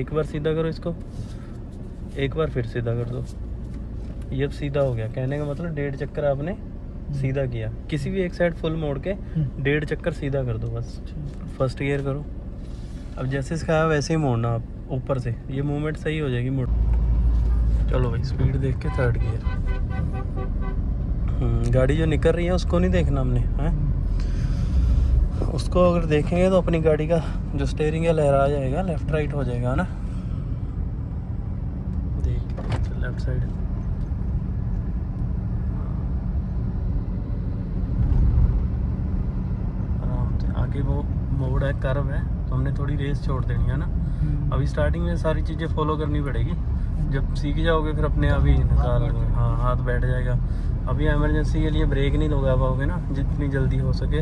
एक बार सीधा करो इसको, एक बार फिर सीधा कर दो। ये अब सीधा हो गया। कहने का मतलब 1.5 चक्कर आपने सीधा किया। किसी भी एक साइड फुल मोड़ के 1.5 चक्कर सीधा कर दो बस। फर्स्ट गियर करो। अब जैसे सिखाया वैसे ही मोड़ना आप ऊपर से, ये मूवमेंट सही हो जाएगी मोड़। चलो भाई स्पीड देख के 3rd गियर। गाड़ी जो निकल रही है उसको नहीं देखना हमने, हैं? उसको अगर देखेंगे तो अपनी गाड़ी का जो स्टीयरिंग है लहरा जाएगा, लेफ्ट राइट हो जाएगा ना। देख लेफ्ट साइड, आराम से। आगे वो मोड़ है, कर्व है, तो हमने थोड़ी रेस छोड़ देनी है ना। अभी स्टार्टिंग में सारी चीज़ें फॉलो करनी पड़ेगी, जब सीख जाओगे फिर अपने आप ही निकाल, हाँ हाथ बैठ जाएगा। अभी इमरजेंसी के लिए ब्रेक नहीं दबा पाओगे ना, जितनी जल्दी हो सके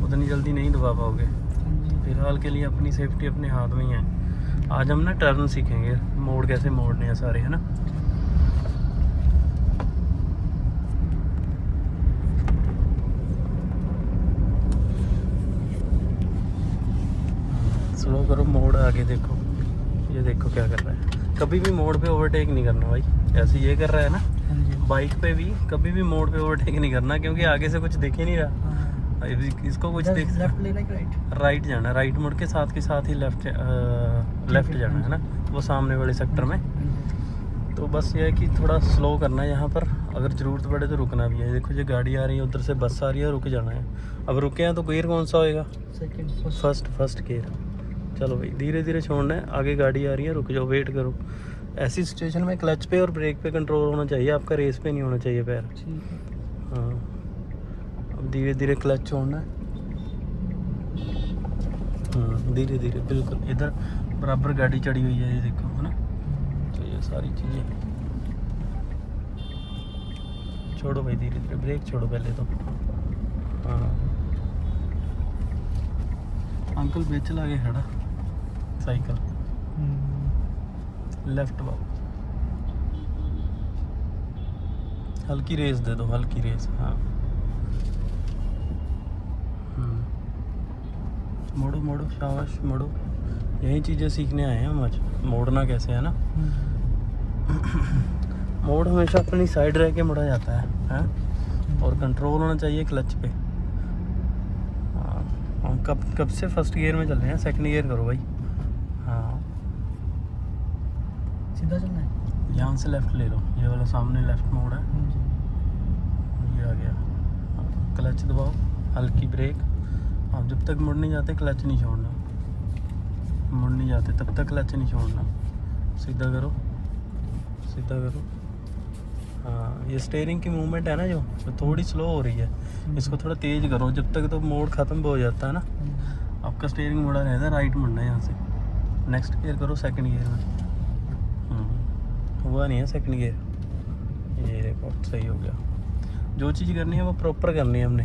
उतनी जल्दी नहीं दबा पाओगे। फिलहाल के लिए अपनी सेफ्टी अपने हाथ में ही है। आज हम ना टर्न सीखेंगे, मोड़ कैसे मोड़ने हैं सारे, है ना। स्लो करो, मोड़ आगे देखो, ये देखो क्या कर रहा है। कभी भी मोड़ पे ओवरटेक नहीं करना भाई, ऐसे ये कर रहा है ना। बाइक पे भी कभी भी मोड़ पे ओवरटेक नहीं करना, क्योंकि आगे से कुछ दिख ही नहीं रहा। इसको कुछ देख, लेफ्ट लेना कि राइट जाना, राइट मुड़ के साथ ही लेफ्ट जाना है ना, वो सामने वाले सेक्टर में। तो बस ये है कि थोड़ा स्लो करना है यहाँ पर, अगर ज़रूरत पड़े तो रुकना भी है। देखो ये गाड़ी आ रही है, उधर से बस आ रही है, रुक जाना है। अब रुके हैं तो गियर कौन सा होएगा? First gear. चलो भाई धीरे धीरे छोड़ना है, आगे गाड़ी आ रही है, रुक जाओ, वेट करो। ऐसी सिचुएशन में क्लच पे और ब्रेक पे कंट्रोल होना चाहिए आपका, रेस पे नहीं होना चाहिए पैर। हाँ, अब धीरे धीरे क्लच छोड़ना है। धीरे धीरे, बिल्कुल इधर बराबर गाड़ी चढ़ी हुई है, ये देखो, है ना। तो ये सारी चीज़ें छोड़ो भाई, धीरे धीरे ब्रेक छोड़ो पहले तो। हाँ, अंकल बेच लागे खड़ा साइकिल, लेफ्ट वाओ, हल्की रेस दे दो, हल्की रेस। हाँ, मोड़ो मोड़ो, शाबाश मोड़ो। यही चीज़ें सीखने आए हैं हम आज, मोड़ना कैसे है ना। मोड़ हमेशा अपनी साइड रह के मुड़ा जाता है, और कंट्रोल होना चाहिए क्लच पे। हाँ, हम कब से फर्स्ट गियर में चल रहे हैं, 2nd गियर करो भाई। हाँ, सीधा चलना है, यहाँ से लेफ़्ट ले लो, ये वाला सामने लेफ़्ट मोड़ है, ये आ गया। क्लच दबाओ, हल्की ब्रेक। आप जब तक मुड़ नहीं जाते क्लच नहीं छोड़ना, मुड़ नहीं जाते तब तक क्लच नहीं छोड़ना। सीधा करो, सीधा करो। हाँ, ये स्टीयरिंग की मूवमेंट है ना जो थोड़ी स्लो हो रही है, इसको थोड़ा तेज़ करो, जब तक तो मोड़ ख़त्म हो जाता है ना। आपका स्टीयरिंग मुड़ा रहता है, राइट मुड़ना है यहाँ से। नेक्स्ट गियर करो, 2nd गियर में। हुआ नहीं है 2nd गियर, ये देखो सही हो गया। जो चीज़ करनी है वो प्रॉपर करनी है हमने।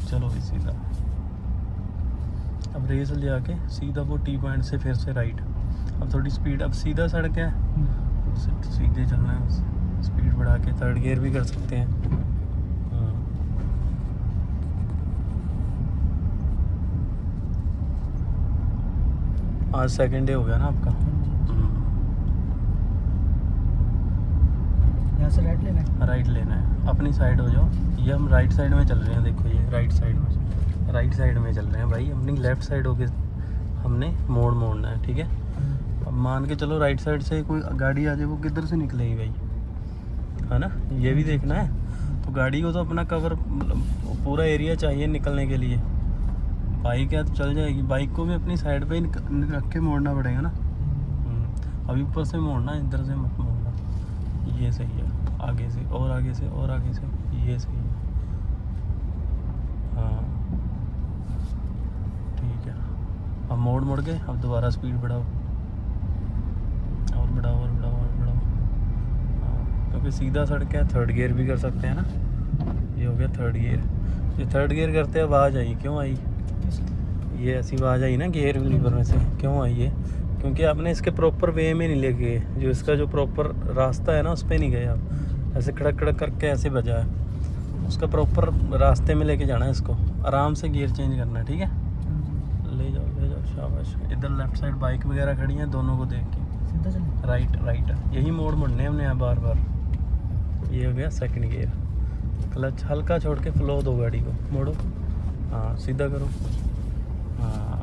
चलो भाई सीधा, अब रेस ले आके सीधा वो टी पॉइंट से फिर से राइट। अब थोड़ी स्पीड, अब सीधा सड़क है, सीधे चलना है, स्पीड बढ़ा के 3rd गियर भी कर सकते हैं। आज 2nd डे हो गया ना आपका। यहाँ से राइट लेना है, राइट लेना है, अपनी साइड हो जाओ। ये हम राइट साइड में चल रहे हैं, देखो ये राइट साइड में चल रहे हैं भाई। अपनी लेफ़्ट साइड होके हमने मोड़ना है, ठीक है। अब मान के चलो राइट साइड से कोई गाड़ी आ जाए, वो किधर से निकलेगी भाई, है ना, ये भी देखना है। तो गाड़ी को तो अपना कवर, पूरा एरिया चाहिए निकलने के लिए। बाइक है तो चल जाएगी, बाइक को भी अपनी साइड पे ही रख के मोड़ना पड़ेगा ना। अभी ऊपर से मोड़ना, इधर से मत मोड़ना। ये सही है, आगे से और आगे से और आगे से, ये सही है। हाँ ठीक है, अब मोड़ के अब दोबारा स्पीड बढ़ाओ, और बढ़ाओ और बढ़ाओ और बढ़ाओ। हाँ, क्योंकि सीधा सड़क है, 3rd गियर भी कर सकते हैं ना। ये हो गया 3rd गियर। ये 3rd गियर करते हैं, आवाज़ आई क्यों आई? ये ऐसी आवाज़ आई ना गियर लीवर में से, क्यों आई है? क्योंकि आपने इसके प्रॉपर वे में नहीं ले गए, जो इसका जो प्रॉपर रास्ता है ना उस पर नहीं गए आप। ऐसे खड़क खड़क करके ऐसे बजा है, उसका प्रॉपर रास्ते में लेके जाना है इसको। आराम से गियर चेंज करना है, ठीक है। ले जाओ शाबाश। इधर लेफ्ट साइड बाइक वगैरह खड़ी हैं, दोनों को देख के सीधा चले। राइट राइट, यही मोड़ मुड़ने हैं हमने यहाँ बार बार। ये हो गया सेकंड गियर, क्लच हल्का छोड़ के फ्लो दो गाड़ी को, मोड़ो, हाँ सीधा करो, हाँ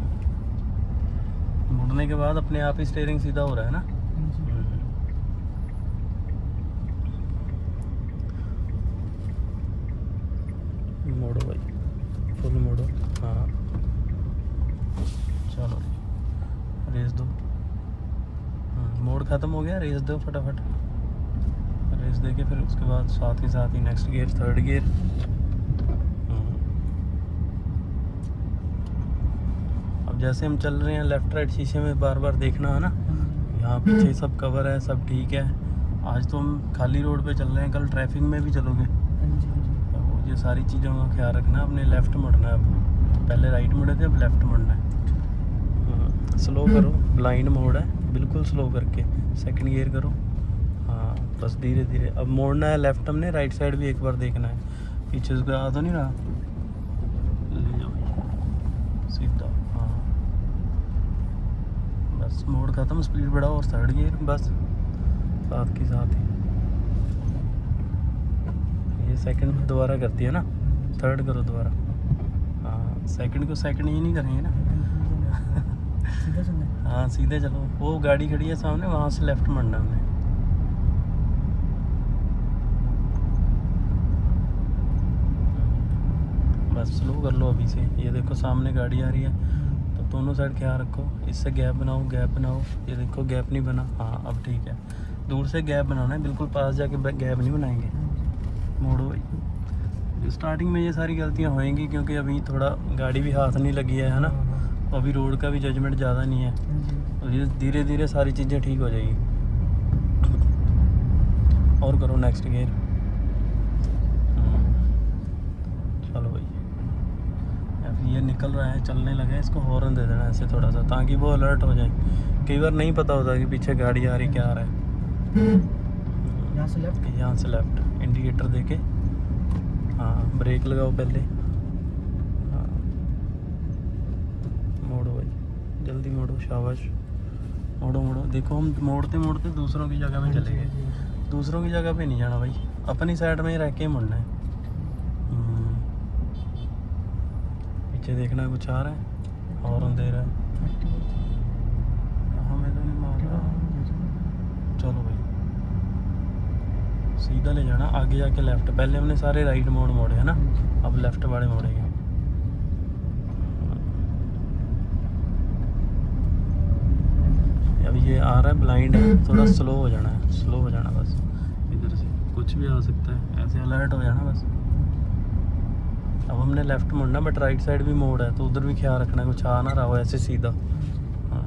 मुड़ने के बाद अपने आप ही स्टीयरिंग सीधा हो रहा है ना। मोड़ो भाई, फुल मोड़ो, हाँ चलो रेस दो। मोड़ ख़त्म हो गया, रेस दो फटाफट, रेस दे के फिर उसके बाद साथ ही नेक्स्ट गियर, थर्ड गियर। अब जैसे हम चल रहे हैं लेफ़्ट राइट शीशे में बार बार देखना है ना, यहाँ पीछे सब कवर है, सब ठीक है। आज तो हम खाली रोड पे चल रहे हैं, कल ट्रैफिक में भी चलोगे, तो ये सारी चीज़ों का ख्याल रखना। अपने लेफ़्ट मुड़ना है, अब पहले राइट मुड़े थे, अब लेफ़्ट मुड़ना है। स्लो करो, ब्लाइंड मोड है, बिल्कुल स्लो करके सेकंड गियर करो, हाँ बस धीरे धीरे। अब मोड़ना है लेफ़्ट, हमने राइट साइड भी एक बार देखना है, पीछे से आ तो नहीं रहा, ले जाओ भाई सीधा, हाँ बस मोड़ ख़त्म, स्पीड बढ़ाओ और थर्ड गियर, बस साथ ही। ये सेकंड दोबारा करती है ना, थर्ड करो दोबारा, हाँ सेकंड को सेकंड ही नहीं करेंगे ना। सीधा चलना। हाँ सीधे चलो, वो गाड़ी खड़ी है सामने, वहाँ से लेफ्ट मुड़ना हमने। बस स्लो कर लो अभी से। ये देखो सामने गाड़ी आ रही है, तो दोनों साइड ख्याल रखो, इससे गैप बनाओ। ये देखो गैप नहीं बना, हाँ अब ठीक है। दूर से गैप बनाना है, बिल्कुल पास जाके गैप नहीं बनाएंगे। मोड़ो भाई। स्टार्टिंग में ये सारी गलतियाँ होएंगी, क्योंकि अभी थोड़ा गाड़ी भी हाथ नहीं लगी है ना, तो अभी रोड का भी जजमेंट ज़्यादा नहीं है, तो ये धीरे धीरे सारी चीज़ें ठीक हो जाएगी। और करो नेक्स्ट गियर, चलो भाई। अब ये निकल रहा है, चलने लगा है, इसको हॉर्न दे देना ऐसे थोड़ा सा, ताकि वो अलर्ट हो जाए। कई बार नहीं पता होता कि पीछे गाड़ी आ रही क्या आ रहा है। यहाँ से लेफ्ट इंडिकेटर देके, हाँ ब्रेक लगाओ पहले, हाँ मोड़ो भाई, जल्दी मोड़ो, शाबाश मोड़ो। देखो हम मोड़ते दूसरों की जगह में चले गए, दूसरों की जगह पे नहीं जाना भाई, अपनी साइड में ही रह के मुड़ना है। पीछे देखना कुछ आ रहा है, हॉर्न दे रहा है, हमें तो नहीं मार रहा। चलो भाई सीधा ले जाना, आगे जाके लेफ्ट। पहले हमने सारे राइट मोड़ मोड़े है ना, अब लेफ्ट वाले मोड़ेंगे। अब ये आ रहा है ब्लाइंड है, थोड़ा स्लो हो जाना है, बस। इधर से कुछ भी आ सकता है, ऐसे अलर्ट हो जाना बस। अब हमने लेफ्ट मुड़ना, बट राइट साइड भी मोड़ है, तो उधर भी ख्याल रखना कुछ आ ना रहा हो ऐसे सीधा। हाँ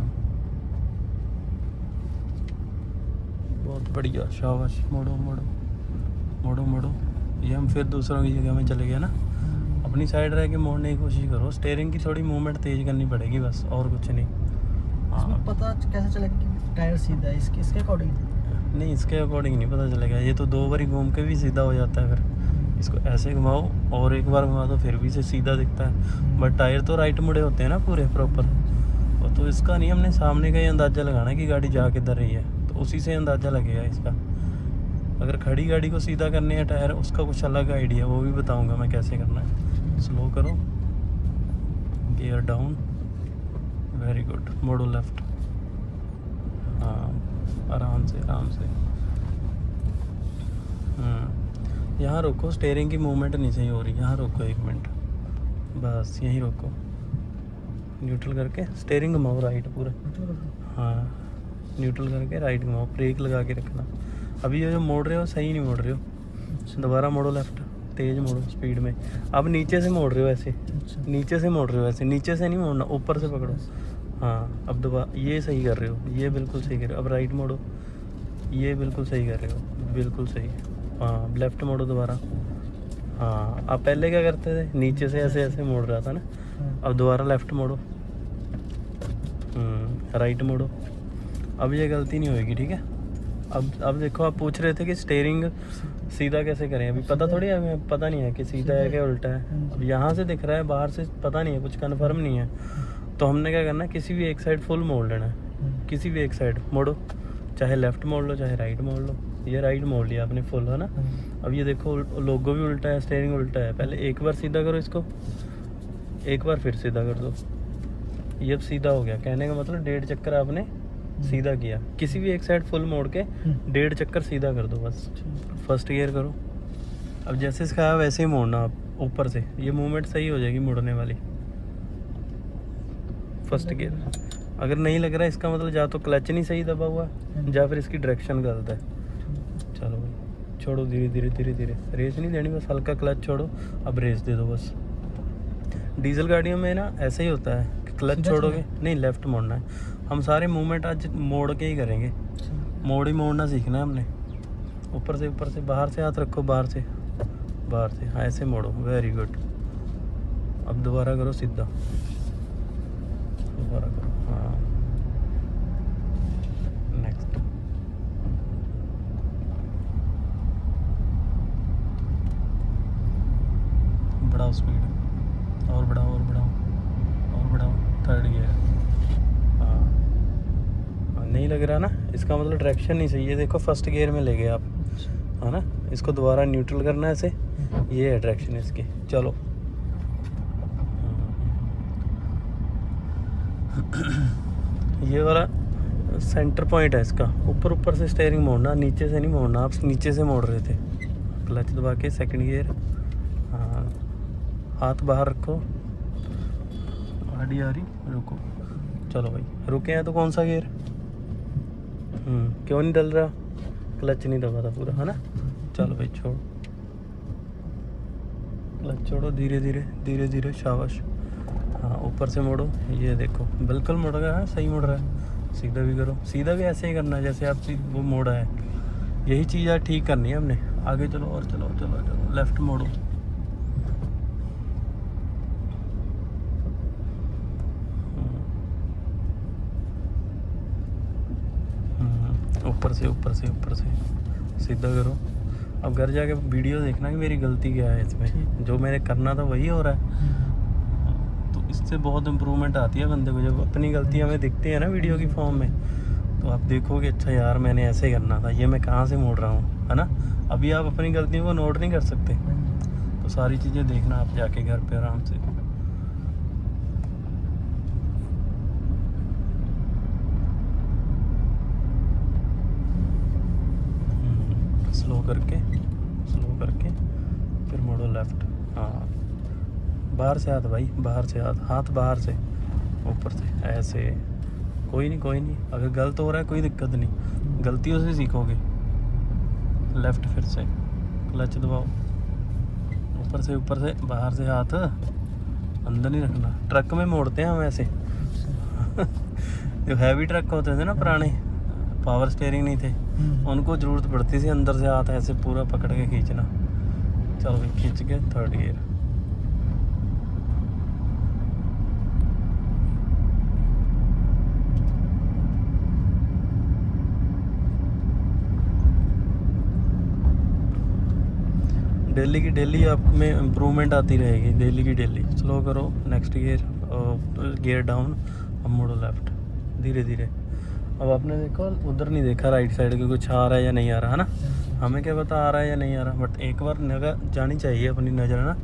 बहुत बढ़िया, शाबाश। मोड़ो। ये हम फिर दूसरों की जगह में चले गए ना। अपनी साइड रह के मोड़ने की कोशिश करो, स्टीयरिंग की थोड़ी मूवमेंट तेज करनी पड़ेगी बस, और कुछ नहीं। हाँ पता कैसे चलेगा कि टायर सीधा है, इसके अकॉर्डिंग नहीं, इसके अकॉर्डिंग नहीं पता चलेगा, ये तो 2 बारी घूम के भी सीधा हो जाता है। फिर इसको ऐसे घुमाओ और एक बार घुमा दो, फिर भी से सीधा दिखता है, बट टायर तो राइट मुड़े होते हैं ना पूरे प्रॉपर। तो इसका नहीं, हमने सामने का ही अंदाज़ा लगाना है कि गाड़ी जा किधर रही है, तो उसी से अंदाज़ा लगेगा इसका। अगर खड़ी गाड़ी को सीधा करने है टायर, उसका कुछ अलग आइडिया, वो भी बताऊंगा मैं कैसे करना है। स्लो करो, गियर डाउन, वेरी गुड। मोड़ो लेफ्ट, हाँ आराम से। यहाँ रोको, स्टीयरिंग की मूवमेंट नहीं सही हो रही, यहाँ रोको 1 मिनट बस, यहीं रोको। न्यूट्रल करके स्टीयरिंग घुमाओ राइट पूरा, हाँ न्यूट्रल करके राइट घुमाओ, ब्रेक लगा के रखना। अभी ये जो मोड़ रहे हो सही नहीं मोड़ रहे हो, दोबारा मोड़ो लेफ्ट, तेज़ मोड़ो स्पीड में। अब नीचे से मोड़ रहे हो ऐसे, नीचे से मोड़ रहे हो ऐसे, नीचे से नहीं मोड़ना, ऊपर से पकड़ो। हाँ अब दोबारा ये सही कर रहे हो, ये बिल्कुल सही कर रहे हो। अब राइट मोड़ो, ये बिल्कुल सही कर रहे हो, बिल्कुल सही। हाँ लेफ्ट मोड़ो दोबारा, हाँ आप पहले क्या करते थे, नीचे से ऐसे मोड़ रहा था ना, अब दोबारा लेफ्ट मोड़ो, राइट मोड़ो। अब ये गलती नहीं होएगी, ठीक है। अब देखो, आप पूछ रहे थे कि स्टीयरिंग सीधा कैसे करें, अभी पता थोड़ी है, हमें पता नहीं है कि सीधा है क्या उल्टा है। अब यहाँ से दिख रहा है, बाहर से पता नहीं है, कुछ कन्फर्म नहीं है। तो हमने क्या करना है, किसी भी एक साइड फुल मोड़ लेना है, किसी भी एक साइड मोड़ो, चाहे लेफ़्ट मोड़ लो चाहे राइट मोड़ लो। ये राइट मोड़ लिया आपने फुल, है ना। अब ये देखो लोगो भी उल्टा है, स्टीयरिंग उल्टा है। पहले एक बार सीधा करो इसको, एक बार फिर सीधा कर दो। ये अब सीधा हो गया, कहने का मतलब 1.5 चक्कर आपने सीधा किया। किसी भी एक साइड फुल मोड़ के 1.5 चक्कर सीधा कर दो बस। फर्स्ट गियर करो। अब जैसे सिखाया वैसे ही मोड़ना आप ऊपर से, ये मूवमेंट सही हो जाएगी मुड़ने वाली। फर्स्ट गियर अगर नहीं लग रहा है, इसका मतलब या तो क्लच नहीं सही दबा हुआ या फिर इसकी डायरेक्शन गलत है। चलो भाई छोड़ो, धीरे धीरे धीरे धीरे, रेस नहीं देनी, बस हल्का क्लच छोड़ो, अब रेस दे दो बस। डीजल गाड़ियों में ना ऐसे ही होता है, क्लच छोड़ोगे नहीं, लेफ़्ट मोड़ना है। हम सारे मूवमेंट आज मोड़ के ही करेंगे, मोड़ ही मोड़ना सीखना है हमने। ऊपर से बाहर से हाथ रखो, बाहर से हाँ ऐसे मोड़ो, वेरी गुड। अब दोबारा करो सीधा, दोबारा करो, हाँ नेक्स्ट। बढ़ाओ स्पीड, और बढ़ाओ और बढ़ाओ और बढ़ाओ। थर्ड गियर, हाँ नहीं लग रहा ना, इसका मतलब डायरेक्शन नहीं सही है। देखो फर्स्ट गियर में ले गए आप, है ना। इसको दोबारा न्यूट्रल करना है ऐसे, ये है डायरेक्शन इसकी। चलो ये वाला सेंटर पॉइंट है इसका। ऊपर से स्टीयरिंग मोड़ना, नीचे से नहीं मोड़ना। आप नीचे से मोड़ रहे थे, क्लच दबा के सेकंड गियर, हाँ हाथ बाहर रखो, गाड़ी आ रही, रुको। चलो भाई रुके हैं तो कौन सा गियर, क्यों नहीं डल रहा, क्लच नहीं दबा था पूरा, है ना। चलो भाई छोड़ो, क्लच छोड़ो, धीरे धीरे धीरे धीरे, शाबाश। हाँ ऊपर से मोड़ो, ये देखो बिल्कुल मुड़ रहा है, सही मुड़ रहा है। सीधा भी करो, सीधा भी ऐसे ही करना है जैसे आप वो मोड़ा है। यही चीज़ आज ठीक करनी है हमने। आगे चलो और चलो चलो चलो, लेफ़्ट मोड़ो, ऊपर से सीधा करो। अब घर जाके वीडियो देखना कि मेरी गलती क्या है इसमें, जो मैंने करना था वही हो रहा है। तो इससे बहुत इम्प्रूवमेंट आती है बंदे को, जब अपनी गलती हमें दिखती है ना वीडियो की फॉर्म में, तो आप देखोगे अच्छा यार मैंने ऐसे करना था, ये मैं कहाँ से मोड़ रहा हूँ, है ना। अभी आप अपनी गलतियों को नोट नहीं कर सकते, तो सारी चीज़ें देखना आप जाके घर पे आराम से। स्लो करके फिर मोड़ो लेफ़्ट, हाँ बाहर से हाथ भाई, बाहर से हाथ बाहर से, ऊपर से ऐसे। कोई नहीं, अगर गलत हो रहा है कोई दिक्कत नहीं, गलतियों से सीखोगे। लेफ़्ट फिर से, क्लच दबाओ, ऊपर से बाहर से हाथ अंदर नहीं रखना। ट्रक में मोड़ते हैं हम ऐसे जो हैवी ट्रक होते थे ना पुराने, पावर स्टीयरिंग नहीं थे, उनको ज़रूरत पड़ती थी अंदर से हाथ ऐसे पूरा पकड़ के खींचना। चलो भाई खींच के थर्ड गियर, डेली की डेली आप में इम्प्रूवमेंट आती रहेगी, डेली की डेली। स्लो करो, नेक्स्ट गियर डाउन, अब मोड़ो लेफ़्ट धीरे धीरे। अब आपने देखो उधर नहीं देखा राइट साइड के कुछ आ रहा है या नहीं आ रहा, है ना। हमें क्या पता आ रहा है या नहीं आ रहा, बट एक बार नजर जानी चाहिए अपनी नज़र, है ना।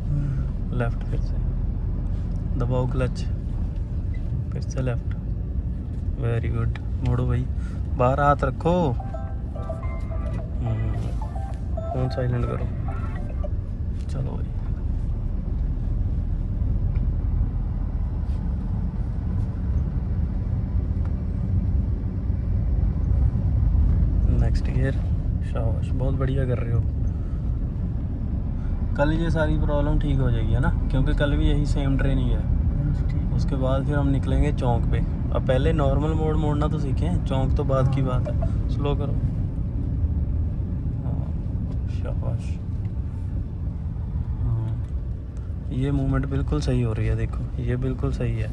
लेफ़्ट फिर से दबाओ क्लच, फिर से लेफ़्ट, वेरी गुड। मोड़ो भाई, बाहर हाथ रखो, फोन साइलेंट करो। चलो भाई नेक्स्ट गियर, शाबाश, बहुत बढ़िया कर रहे हो। कल ये सारी प्रॉब्लम ठीक हो जाएगी, है ना, क्योंकि कल भी यही सेम ट्रेनिंग है। उसके बाद फिर हम निकलेंगे चौक पे। अब पहले नॉर्मल मोड मोड़ना तो सीखें, चौक तो बाद की बात है। स्लो करो, हाँ शाबाश। ये मूवमेंट बिल्कुल सही हो रही है, देखो ये बिल्कुल सही है,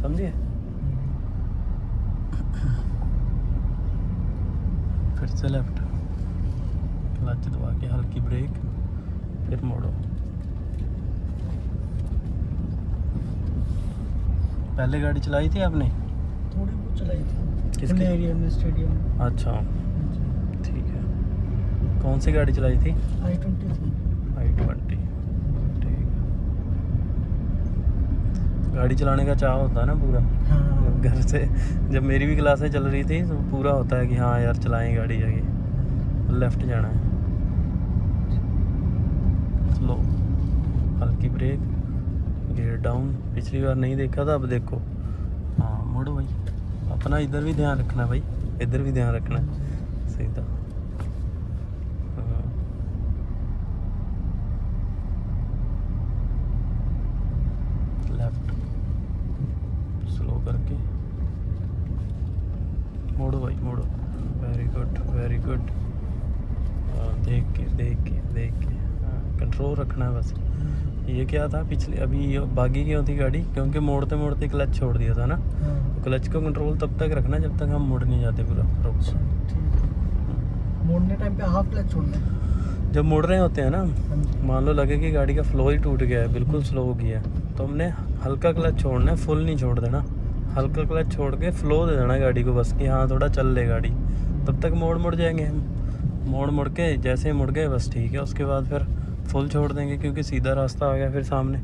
समझिए। फिर से लेफ़्ट, क्लच दबा के हल्की ब्रेक, फिर मोड़ो। पहले गाड़ी चलाई थी आपने? थोड़ी बहुत चलाई थी किसकी? खुले एरिया में, स्टेडियम में। अच्छा ठीक है। कौन सी गाड़ी चलाई थी? i20 थी। i20 ठीक है। गाड़ी चलाने का चाह होता है ना पूरा हाँ घर से। जब मेरी भी क्लासें चल रही थी तो पूरा होता है कि हाँ यार चलाएं गाड़ी जाके। लेफ्ट जाना है, स्लो, हल्की ब्रेक, गियर डाउन। पिछली बार नहीं देखा था, अब देखो। हाँ मुड़ो भाई, अपना इधर भी ध्यान रखना भाई, इधर भी ध्यान रखना सीधा। हाँ। लेफ्ट, स्लो करके मोड़ो भाई, मोड़ो। Very good very good. देख के देख के देख के, कंट्रोल रखना है बस। ये क्या था पिछले, अभी ये भागी क्यों थी गाड़ी? क्योंकि मोड़ते मोड़ते क्लच छोड़ दिया था ना। हाँ। तो क्लच को कंट्रोल तब तक रखना जब तक हम मुड़ नहीं जाते पूरा अच्छा प्रॉपर। ठीक है। मोड़ने टाइम पे हाफ क्लच छोड़ना है। जब मुड़ रहे होते हैं ना, हाँ जी। मान लो लगे कि गाड़ी का फ्लो ही टूट गया है, बिल्कुल स्लो हो गया है, तो हमने हल्का क्लच छोड़ना है, फुल नहीं छोड़ देना। हल्का क्लच छोड़ के फ्लो दे देना गाड़ी को बस, कि हाँ थोड़ा चल ले गाड़ी। तब तक मुड़ जाएंगे हम। मुड़ के जैसे ही मुड़ गए बस ठीक है, उसके बाद फिर फुल छोड़ देंगे क्योंकि सीधा रास्ता आ गया फिर सामने।